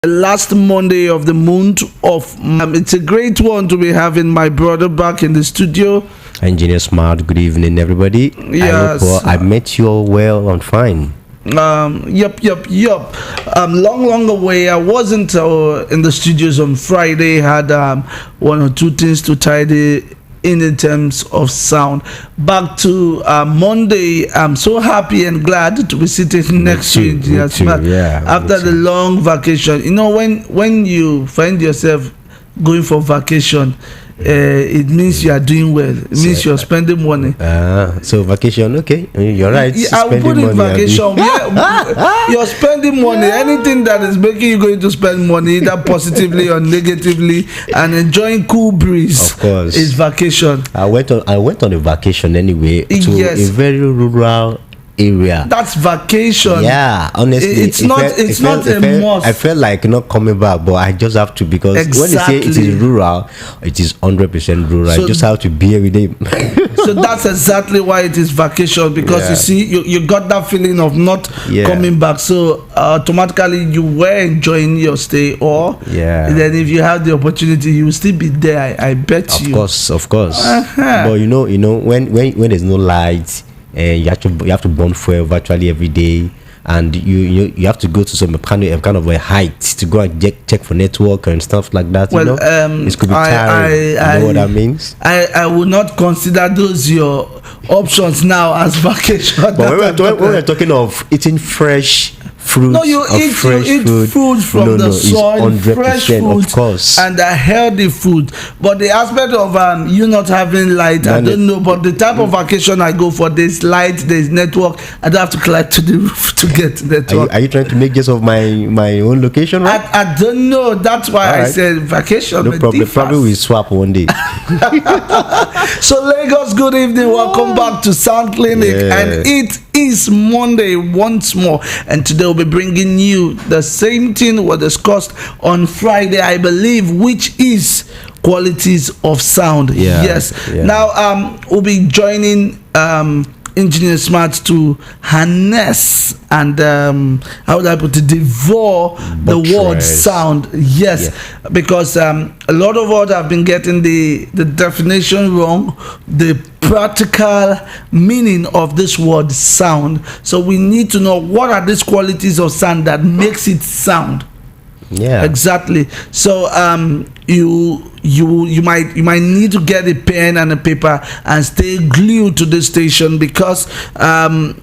last Monday of the month of. It's a great one to be having my brother back in the studio. Engineer Smart, good evening, everybody. Yes. I met you all well and fine. Yup. Long away. I wasn't in the studios on Friday. Had one or two things to tidy in terms of sound. Back to Monday. I'm so happy and glad to be sitting next to you. Yeah, after the long vacation. You know, when you find yourself going for vacation, it means you are doing well. It means you're spending money. So vacation, okay, you're right. I will put it vacation. You're spending money. Anything that is making you going to spend money, either positively or negatively, and enjoying cool breeze, of course, is vacation. I went on a vacation anyway to a very rural area. That's vacation. Yeah, honestly, it's not a must. I felt like not coming back, but I just have to, because when they say it is rural, it is 100% rural. So, I just have to be every day. So that's exactly why it is vacation, because you see, you got that feeling of not coming back. So automatically you were enjoying your stay, or then if you have the opportunity, you will still be there. I bet you. Of course. But you know, when there's no light, and you have to burn fuel virtually every day, and you have to go to some kind of a height to go and check for network and stuff like that. Well, it could be tiring. You know what that means? I would not consider those your options now as vacation. But when we're talking of eating fresh fruits, no, you eat food from the soil, fresh food, of course, and a healthy food. But the aspect of you not having light, I don't know. But the type of vacation I go for, there's light, there's network. I don't have to climb to the roof to get network. Are you trying to make use of my own location, right? I don't know. That's why I said vacation. No problem. Probably we swap one day. So Lagos, good evening. Welcome back to Sound Clinic, and it is Monday once more, and today we'll be bringing you the same thing we discussed on Friday, I believe, which is qualities of sound. Now we'll be joining Engineer Smart to harness and how would I put it, devour the word sound. Because a lot of us have been getting the definition wrong, the practical meaning of this word sound. So we need to know what are these qualities of sound that makes it sound. Exactly. So you might need to get a pen and a paper and stay glued to the station, because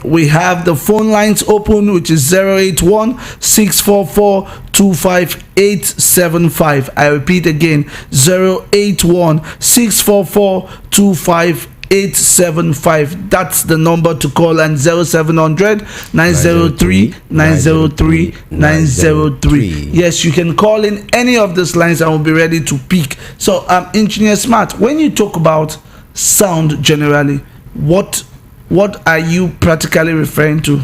we have the phone lines open, which is 081-644-25875. I repeat again, 081-644-25875. 875. That's the number to call, and 0700-903-903-903. Yes, you can call in any of these lines and we'll be ready to pick. So Engineer Smart, when you talk about sound generally, what are you practically referring to?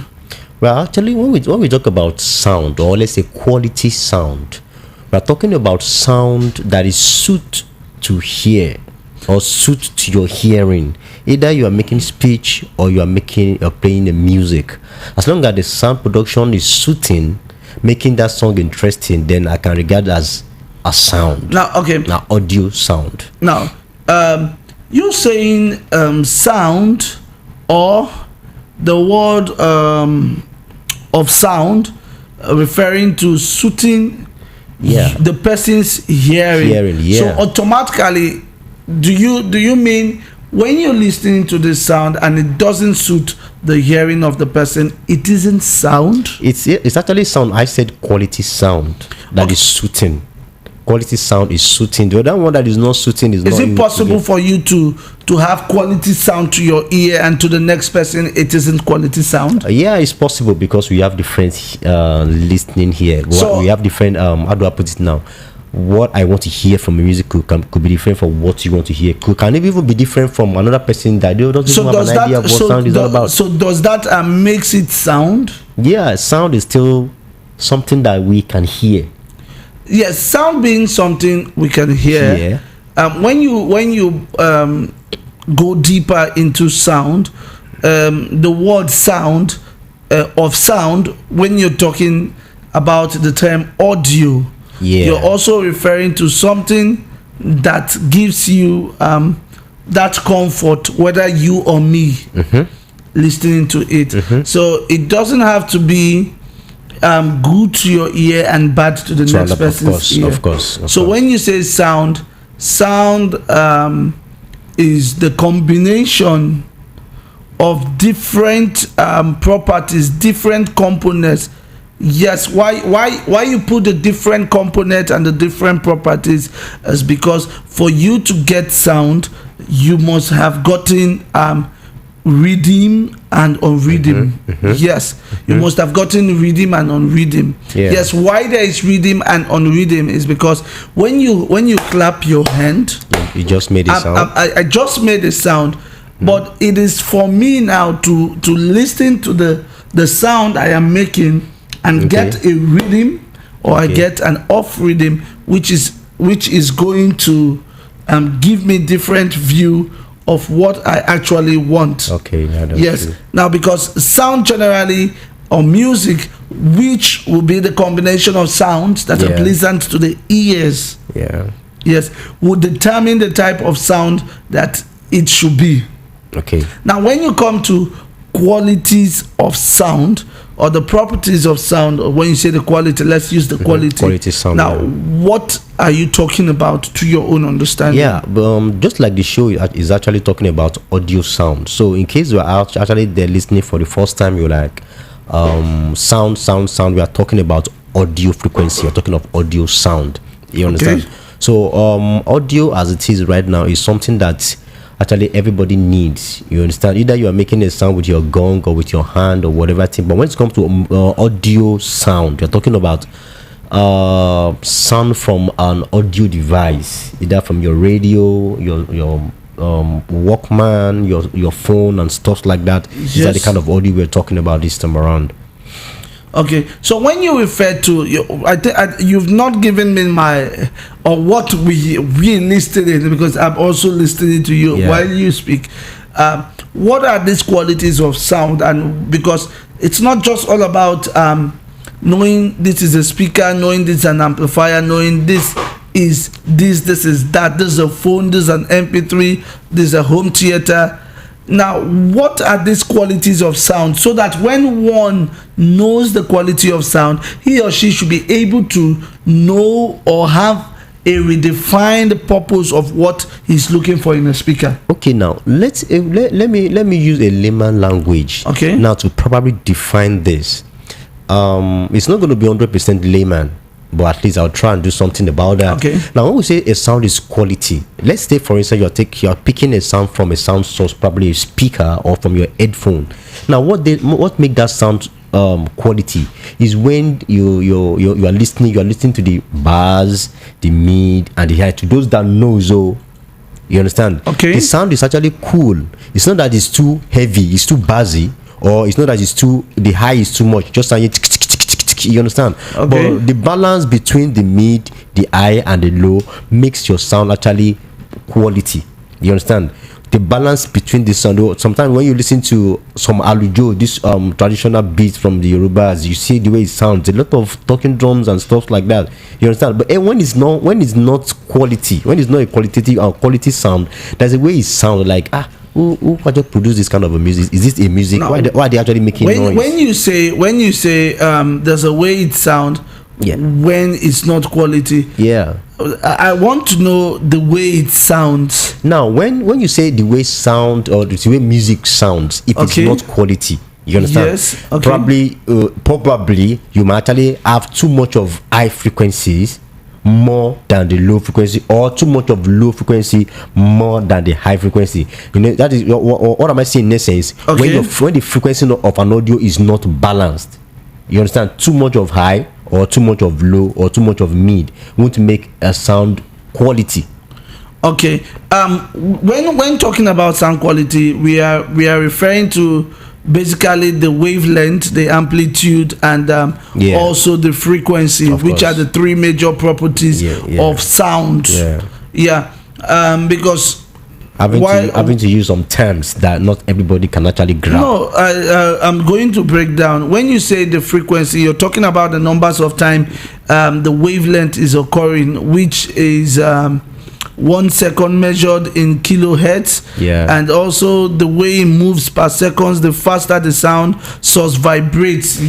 Well, actually, when we talk about sound, or let's say quality sound, we're talking about sound that is suited to hear, or suit to your hearing. Either you are making speech or you are playing the music. As long as the sound production is suiting, making that song interesting, then I can regard as a sound. Now audio sound. Now you're saying sound, or the word of sound referring to suiting the person's hearing. So automatically, do you mean when you're listening to this sound and it doesn't suit the hearing of the person, it isn't sound? It's actually sound. I said quality sound that is suiting. Quality sound is suiting. The other one that is not suiting is not. Is it possible for you to have quality sound to your ear, and to the next person it isn't quality sound? It's possible, because we have different listening here. So we have different how do I put it now? What I want to hear from a music could be different from what you want to hear. Can it even be different from another person that doesn't have an idea of what sound is all about? So does that makes it sound? Yeah, sound is still something that we can hear. Yes, sound being something we can hear. When you go deeper into sound, the word sound of sound, when you're talking about the term audio, you're also referring to something that gives you that comfort, whether you or me listening to it. So it doesn't have to be good to your ear and bad to the next person's ear. Of course. So when you say sound is the combination of different properties, different components. Yes, why you put the different component and the different properties is because for you to get sound, you must have gotten rhythm and unrhythm. Yes, you must have gotten rhythm and unrhythm. Yes, why there is rhythm and unrhythm is because when you clap your hand, you just made a sound. I just made a sound, but it is for me now to listen to the sound I am making and get a rhythm, or I get an off rhythm, which is going to give me different view of what I actually want. Yes. True. Now, because sound generally, or music, which will be the combination of sounds that are pleasant to the ears. Yes, will determine the type of sound that it should be. Now, when you come to qualities of sound, or the properties of sound, or when you say the quality, let's use the quality sound. Now, what are you talking about to your own understanding? Just like the show is actually talking about audio sound. So in case you are actually there listening for the first time, you're like sound, we are talking about audio frequency, we're talking of audio sound. You understand? So audio as it is right now is something that actually everybody needs. You understand? Either you are making a sound with your gong or with your hand or whatever thing, but when it comes to audio sound, you're talking about sound from an audio device, either from your radio, your Walkman, your phone and stuff like that. These are the kind of audio we're talking about this time around. So when you refer to, you've not given me what we listed in, because I'm also listening to you while you speak. What are these qualities of sound? And because it's not just all about knowing this is a speaker, knowing this is an amplifier, knowing this is that, this is a phone, this is an MP3, this is a home theater. Now, what are these qualities of sound, so that when one knows the quality of sound, he or she should be able to know or have a redefined purpose of what he's looking for in a speaker? Now let me use a layman language. Now to probably define this. It's not going to be 100% layman, but at least I'll try and do something about that. Now when we say a sound is quality, let's say for instance you're picking a sound from a sound source, probably a speaker or from your headphone. Now what make that sound quality is when you are listening to the bars, the mid and the high. To those that know, you understand, the sound is actually cool. It's not that it's too heavy, it's too bassy, or it's not that the high is too much, just saying, you understand. But the balance between the mid, the high and the low makes your sound actually quality. You understand? The balance between the sound. Sometimes when you listen to some alujo, this traditional beats from the Yorubas, you see the way it sounds, a lot of talking drums and stuff like that. You understand? But when it's not quality, when it's not a qualitative or quality sound, there's a way it sounds like who just produce this kind of a music? Is this a music? Now, why are they actually making noise? When you say there's a way it sound when it's not quality. I want to know the way it sounds. Now, when you say the way sound or the way music sounds, if it's not quality, you understand? Yes. Probably you might actually have too much of high frequencies more than the low frequency, or too much of low frequency more than the high frequency. You know, that is what am I saying in essence? When the frequency of an audio is not balanced, you understand, too much of high or too much of low or too much of mid won't make a sound quality. When talking about sound quality, we are referring to basically the wavelength, the amplitude, and also the frequency, which are the three major properties of sound. Because having to use some terms that not everybody can actually grab. No, I'm going to break down. When you say the frequency, you're talking about the numbers of time the wavelength is occurring, which is 1 second measured in kilohertz, and also the way it moves per seconds. The faster the sound source vibrates.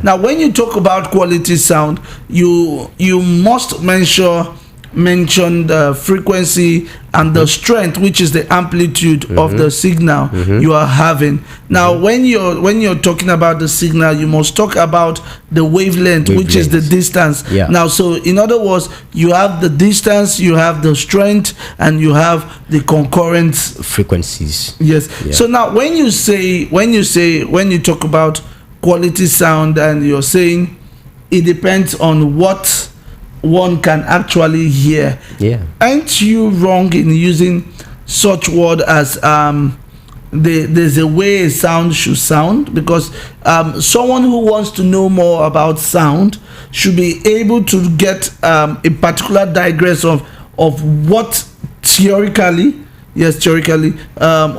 Now when you talk about quality sound, you must mention the frequency and the strength, which is the amplitude of the signal you are having. Now when you're talking about the signal, you must talk about the wavelength, which is the distance. Now, so in other words, you have the distance, you have the strength, and you have the concurrent frequencies. So now when you talk about quality sound, and you're saying it depends on what one can actually hear. Aren't you wrong in using such word as there's a way a sound should sound? Because someone who wants to know more about sound should be able to get a particular digress of what theoretically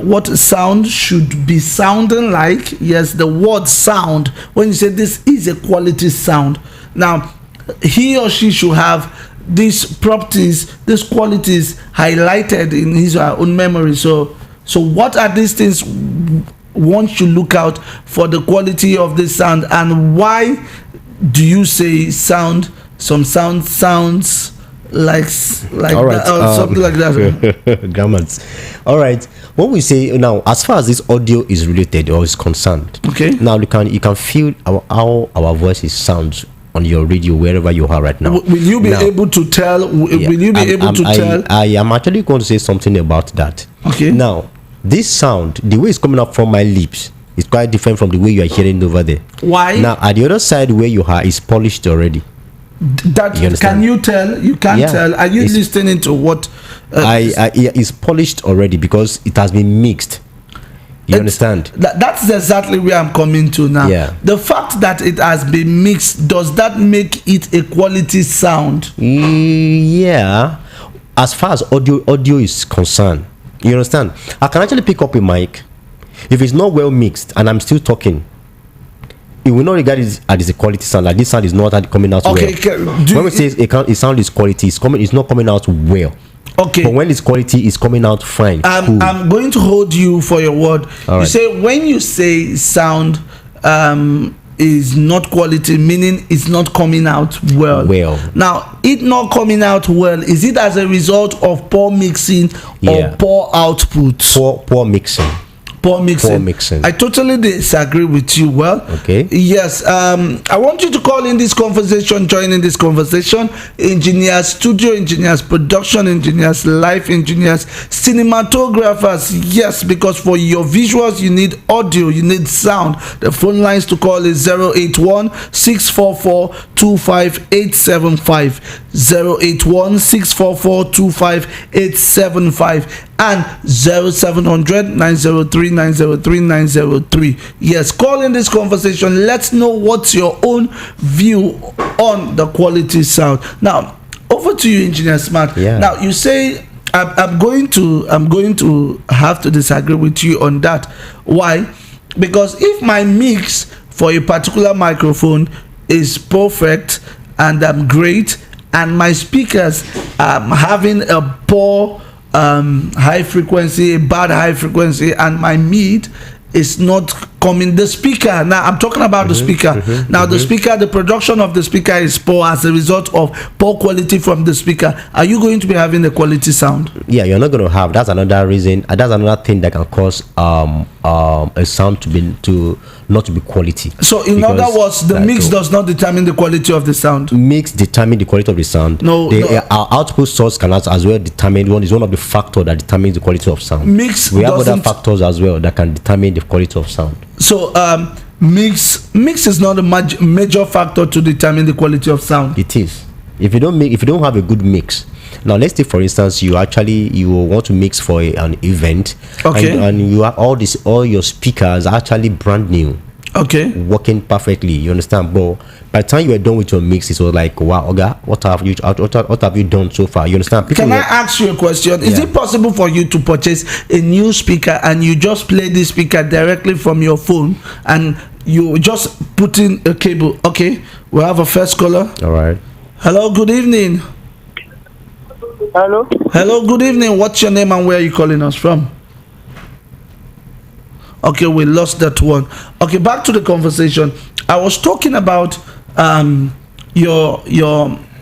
what sound should be sounding like. The word sound, when you say this is a quality sound, now he or she should have these properties, these qualities highlighted in his or her own memory. So what are these things one should look out for the quality of this sound, and why do you say some sound sounds like that, or something like that? Grammars. All right. When we say now, as far as this audio is related or is concerned, now you can feel how our voices sound on your radio wherever you are right now. Will you be able to tell? I am actually going to say something about that. Now, this sound, the way it's coming up from my lips, is quite different from the way you are hearing over there. Why? Now, at the other side where you are is polished already. That can you tell? You can't tell. Are you listening to what? It's polished already because it has been mixed. You understand? That's exactly where I'm coming to now. The fact that it has been mixed, does that make it a quality sound? As far as audio is concerned, you understand? I can actually pick up a mic. If it's not well mixed and I'm still talking, it will not regard it as a quality sound. Like this sound is not coming out well. When we say a sound is quality, it's not coming out well. But when it's quality, it's coming out fine. I'm going to hold you for your word. You say when you say sound is not quality, meaning it's not coming out well. Now, it not coming out well, is it as a result of poor mixing or poor output? Poor mixing. Poor mixing. I totally disagree with you. Yes. I want you to call in this conversation, join in this conversation. Engineers, studio engineers, production engineers, live engineers, cinematographers. Yes, because for your visuals you need audio, you need sound. The phone lines to call is 081-644-25875, 081-644-25875, and 0700-903-903-903. Yes, call in this conversation. Let's know what's your own view on the quality sound. Now, over to you, Engineer Smart. Now, you say I'm going to have to disagree with you on that. Why? Because if my mix for a particular microphone is perfect and I'm great, and my speakers having a poor high frequency, bad high frequency, and my mid is not coming. The speaker, now I'm talking about the speaker. The speaker, the production of the speaker is poor as a result of poor quality from the speaker. Are you going to be having a quality sound? You're not going to have. That's another reason. That's another thing that can cause a sound to not to be quality. So in other words, the mix does not determine the quality of the sound. Mix determine the quality of the sound. Our output source can as well determine one of the factors that determines the quality of sound. We have other factors as well that can determine the quality of sound. So mix is not a major factor to determine the quality of sound. It is. If you don't have a good mix. Now let's take for instance you want to mix for an event, and you have all your speakers are actually brand new. Okay. working perfectly. You understand? But by the time you were done with your mix, it was like, wow, Oga, what have you done so far? You understand? Can I ask you a question? Is it possible for you to purchase a new speaker and you just play the speaker directly from your phone and you just put in a cable? Okay, we have a first caller. All right. Hello, good evening. Hello, good evening. What's your name and where are you calling us from? Okay, we lost that one. Okay, back to the conversation. I was talking about your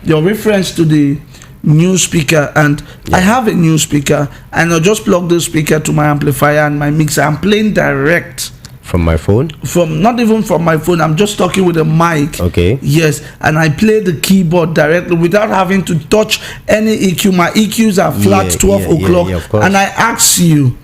reference to the new speaker, and I have a new speaker, and I just plug the speaker to my amplifier and my mixer. I'm playing direct from my phone. Not even from my phone. I'm just talking with a mic. Okay. Yes, and I play the keyboard directly without having to touch any EQ. My EQs are flat 12 o'clock, of course. and I ask you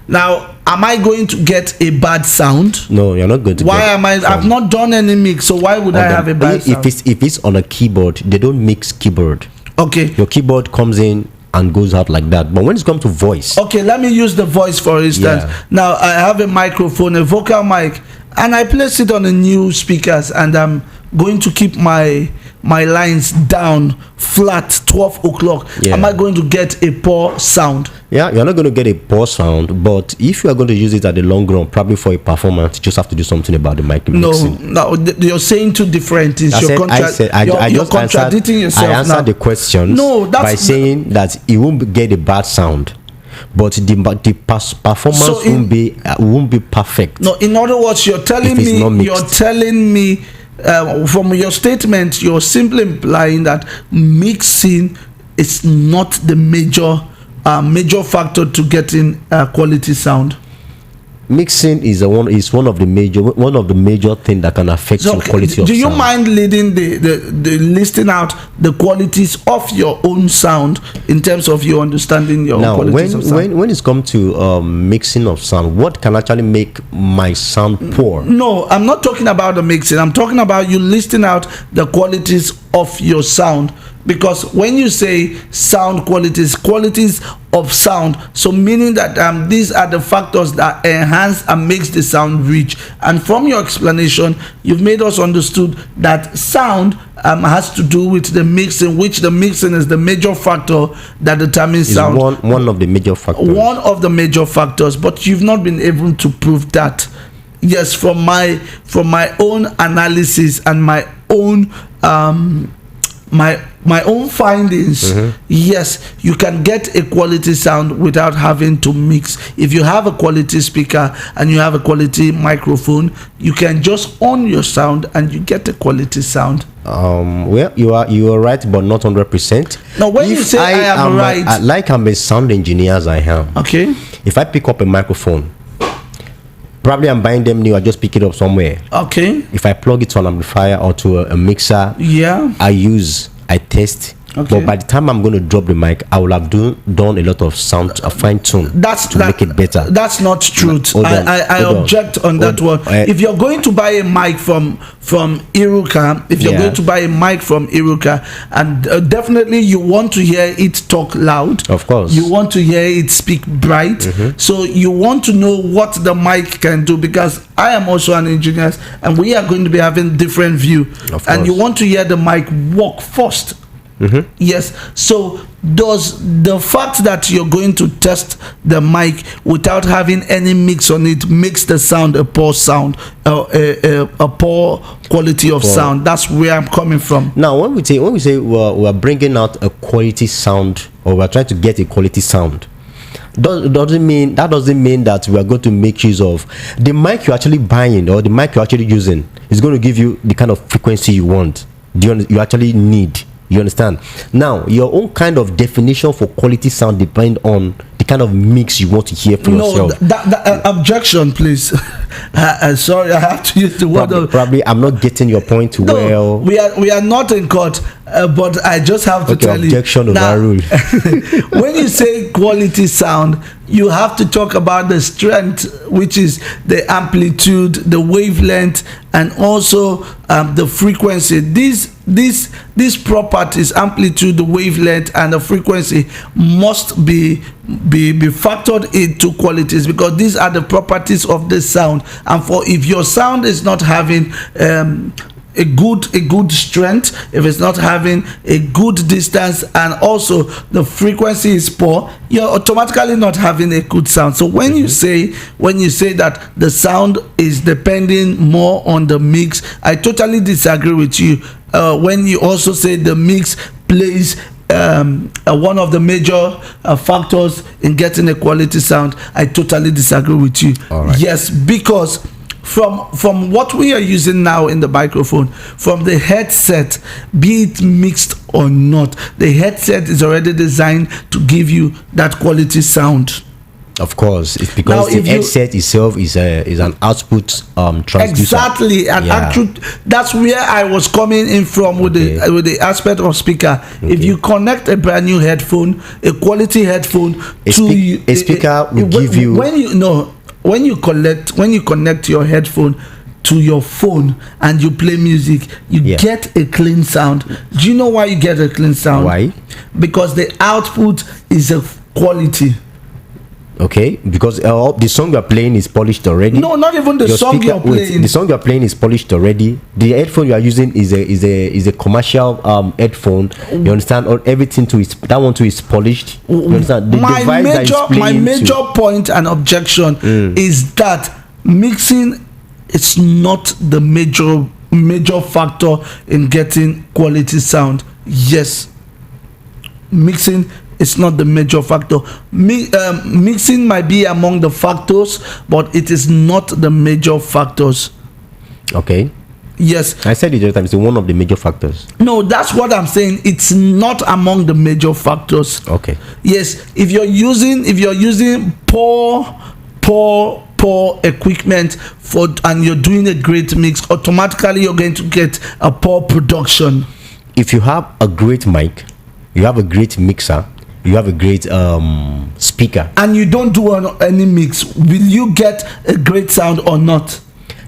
now, am I going to get a bad sound? No, you're not going to. Why am I? I've not done any mix, so why would I have a bad sound? If it's on a keyboard, they don't mix keyboard. Okay. Your keyboard comes in and goes out like that. But when it's come to voice, okay, let me use the voice for instance. Now I have a microphone, a vocal mic, and I place it on the new speakers, and I'm going to keep my lines down flat 12 o'clock. Am I going to get a poor sound? Yeah, you're not going to get a poor sound, but if you are going to use it at the long run, probably for a performance, you just have to do something about the mic mixing. No, you're saying two different things. You're contradicting yourself. I answered the question by saying that it won't get a bad sound, but the performance won't be perfect. No, in other words, you're telling me from your statement, you're simply implying that mixing is not the major factor to getting quality sound. Mixing is one of the major things that can affect your quality of sound. Do you mind leading the listing out the qualities of your own sound in terms of you understanding your qualities of sound? When it's come to mixing of sound, what can actually make my sound poor? No, I'm not talking about the mixing. I'm talking about you listing out the qualities of your sound. Because when you say sound qualities of sound, so meaning that these are the factors that enhance and makes the sound rich. And from your explanation, you've made us understood that sound has to do with the mixing, which the mixing is the major factor that determines sound. One of the major factors. One of the major factors, but you've not been able to prove that. Yes, from my own analysis and my own my own findings, yes, you can get a quality sound without having to mix. If you have a quality speaker and you have a quality microphone, you can just own your sound and you get a quality sound. Well, you are right, but not 100%. Now, when you say I am right, I'm a sound engineer as I am. Okay. If I pick up a microphone, probably I'm buying them new. I just pick it up somewhere. Okay. If I plug it to an amplifier or to a mixer, I test. Okay. But by the time I'm going to drop the mic, I will have done a lot of sound, a fine tune to make it better. That's not truth. I object on that one. If you're going to buy a mic from Irukka, and definitely you want to hear it talk loud. Of course. You want to hear it speak bright. So you want to know what the mic can do, because I am also an engineer and we are going to be having different view. And you want to hear the mic work first. Yes. So does the fact that you're going to test the mic without having any mix on it makes the sound a poor sound, a poor quality of sound? That's where I'm coming from. Now, when we say we're bringing out a quality sound, or we're trying to get a quality sound, doesn't mean that we are going to make use of the mic you're actually buying, or the mic you're actually using is going to give you the kind of frequency you want, you actually need. You understand? Now, your own kind of definition for quality sound depends on the kind of mix you want to hear for yourself. That objection, please. Sorry, I have to use the word. Probably, I'm not getting your point we are not in court. but I just have to tell objection you now, overruled. when you say quality sound, you have to talk about the strength, which is the amplitude, the wavelength, and also the frequency. These properties, amplitude, the wavelength, and the frequency, must be factored into qualities, because these are the properties of the sound. And for if your sound is not having a good strength, if it's not having a good distance, and also the frequency is poor, you're automatically not having a good sound. So when you say that the sound is depending more on the mix, I totally disagree with you. When you also say the mix plays one of the major factors in getting a quality sound, I totally disagree with you. All right. Yes, because from what we are using now in the microphone, from the headset, be it mixed or not, the headset is already designed to give you that quality sound. Of course, it's because the headset itself is an output transducer. Exactly, and actually, that's where I was coming in from with the aspect of speaker. If you connect a brand new headphone, a quality headphone, a speaker will give you when you connect your headphone to your phone and you play music, you get a clean sound. Do you know why you get a clean sound? Why? Because the output is a quality. Okay, because the song you're playing is polished already. No, not even the song you're playing. The song you're playing is polished already. The headphone you are using is a commercial headphone. You understand? Or everything that one too is polished. You understand? My major point and objection is that mixing is not the major factor in getting quality sound. Yes, mixing, it's not the major factor. Mixing might be among the factors, but it is not the major factors. Okay. Yes. I said it the other time. It's one of the major factors. No, that's what I'm saying. It's not among the major factors. Okay. Yes. If you're using poor equipment and you're doing a great mix, automatically you're going to get a poor production. If you have a great mic, you have a great mixer, you have a great speaker, and you don't do any mix, will you get a great sound or not?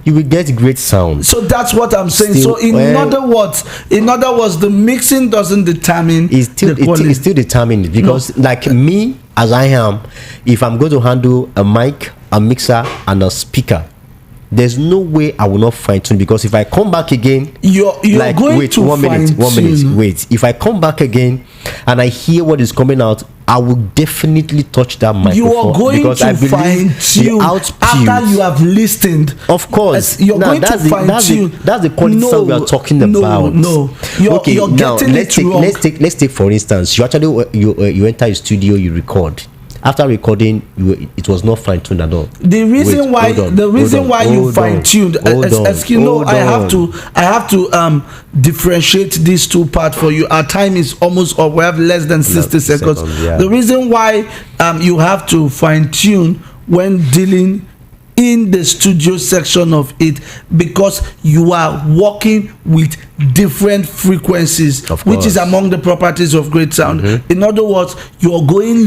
You will get great sound. So that's what I'm saying. So in other words, the mixing doesn't determine the quality. It's still determined, because like me as I am, if I'm going to handle a mic, a mixer, and a speaker, there's no way I will not fine tune, because if I come back again, you're like, going wait, to one minute, wait. If I come back again and I hear what is coming out, I will definitely touch that microphone. You are going because to I believe fine tune after you have listened. Of course, you're going to fine tune. That's the quality sound we are talking about. You're now getting let's it wrong. Let's take for instance, you actually you enter a studio, you record. After recording, it was not fine tuned at all. The reason why you fine tuned, I have to differentiate these two parts for you. Our time is almost up. We have less than 60 seconds. Yeah. The reason why you have to fine tune when dealing in the studio section of it, because you are working with different frequencies, which is among the properties of great sound. In other words, you are going